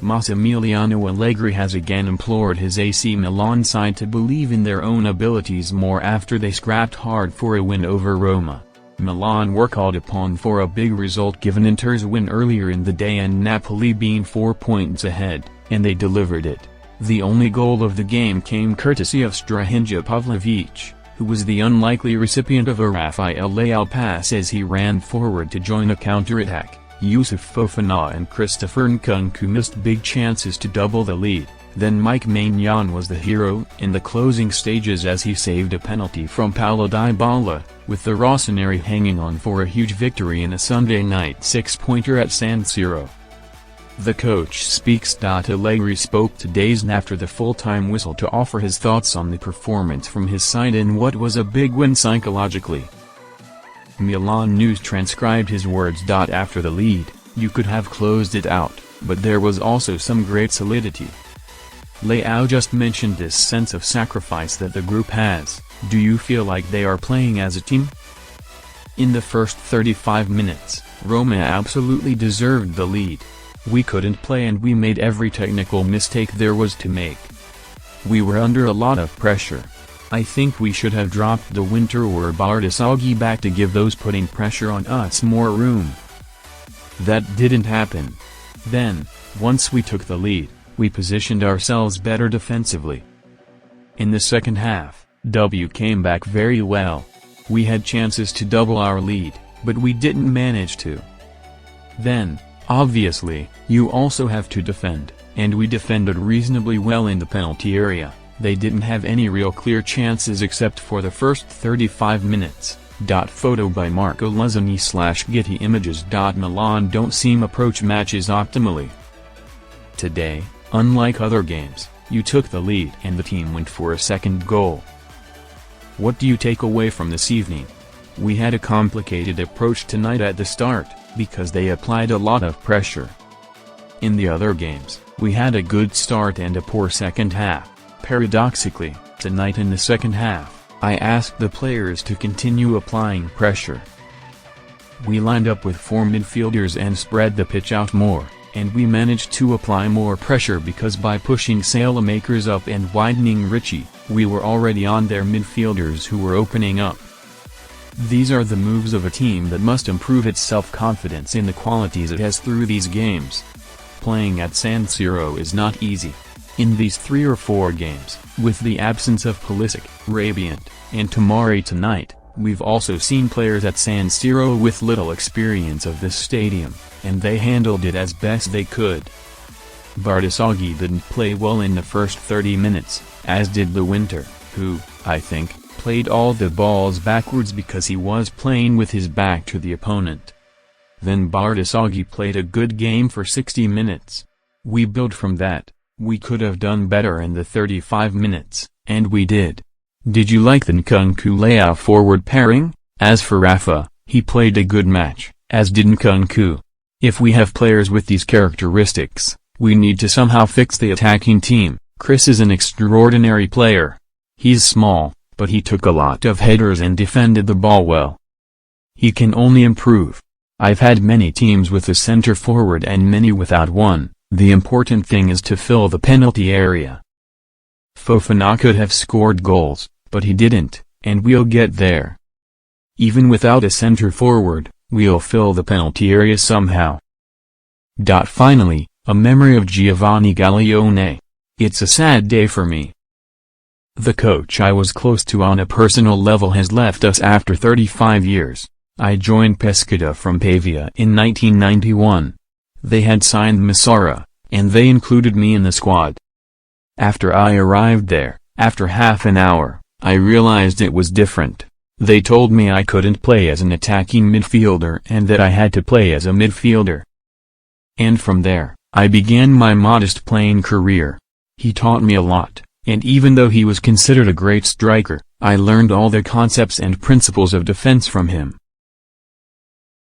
Massimiliano Allegri has again implored his AC Milan side to believe in their own abilities more after they scrapped hard for a win over Roma. Milan were called upon for a big result given Inter's win earlier in the day and Napoli being 4 points ahead, and they delivered it. The only goal of the game came courtesy of Strahinja Pavlovic, who was the unlikely recipient of a Rafael Leao pass as he ran forward to join a counter-attack. Youssouf, Fofana and Christopher Nkunku missed big chances to double the lead, then Mike Maignan was the hero in the closing stages as he saved a penalty from Paulo Dybala, with the Rossoneri hanging on for a huge victory in a Sunday night six-pointer at San Siro. The coach speaks. Allegri spoke 2 days after the full-time whistle to offer his thoughts on the performance from his side in what was a big win psychologically. Milan News transcribed his words. After the lead, you could have closed it out, but there was also some great solidity. Leao just mentioned this sense of sacrifice that the group has. Do you feel like they are playing as a team? In the first 35 minutes, Roma absolutely deserved the lead. We couldn't play and we made every technical mistake there was to make. We were under a lot of pressure. I think we should have dropped the Winter or Bardisoghi back to give those putting pressure on us more room. That didn't happen. Then, once we took the lead, we positioned ourselves better defensively. In the second half, W came back very well. We had chances to double our lead, but we didn't manage to. Then, obviously, you also have to defend, and we defended reasonably well in the penalty area. They didn't have any real clear chances except for the first 35 minutes. Photo by Marco Luzzini/Getty Images. Milan don't seem approach matches optimally. Today, unlike other games, you took the lead and the team went for a second goal. What do you take away from this evening? We had a complicated approach tonight at the start, because they applied a lot of pressure. In the other games, we had a good start and a poor second half. Paradoxically, tonight in the second half, I asked the players to continue applying pressure. We lined up with 4 midfielders and spread the pitch out more, and we managed to apply more pressure because by pushing Saelemaekers up and widening Richie, we were already on their midfielders who were opening up. These are the moves of a team that must improve its self-confidence in the qualities it has through these games. Playing at San Siro is not easy. In these 3 or 4 games, with the absence of Pulisic, Recipient, and Tomori tonight, we've also seen players at San Siro with little experience of this stadium, and they handled it as best they could. Bardisoghi didn't play well in the first 30 minutes, as did the Winter, who, I think, played all the balls backwards because he was playing with his back to the opponent. Then Bardisoghi played a good game for 60 minutes. We built from that. We could have done better in the 35 minutes, and we did. Did you like the Nkunku Leao forward pairing? As for Rafa, he played a good match, as did Nkunku. If we have players with these characteristics, we need to somehow fix the attacking team. Chris is an extraordinary player. He's small, but he took a lot of headers and defended the ball well. He can only improve. I've had many teams with a center forward and many without one. The important thing is to fill the penalty area. Fofana could have scored goals, but he didn't, and we'll get there. Even without a center forward, we'll fill the penalty area somehow. Finally, a memory of Giovanni Gaglione. It's a sad day for me. The coach I was close to on a personal level has left us after 35 years. I joined Pescara from Pavia in 1991. They had signed Massara, and they included me in the squad. After I arrived there, after half an hour, I realized it was different. They told me I couldn't play as an attacking midfielder and that I had to play as a midfielder. And from there, I began my modest playing career. He taught me a lot, and even though he was considered a great striker, I learned all the concepts and principles of defense from him.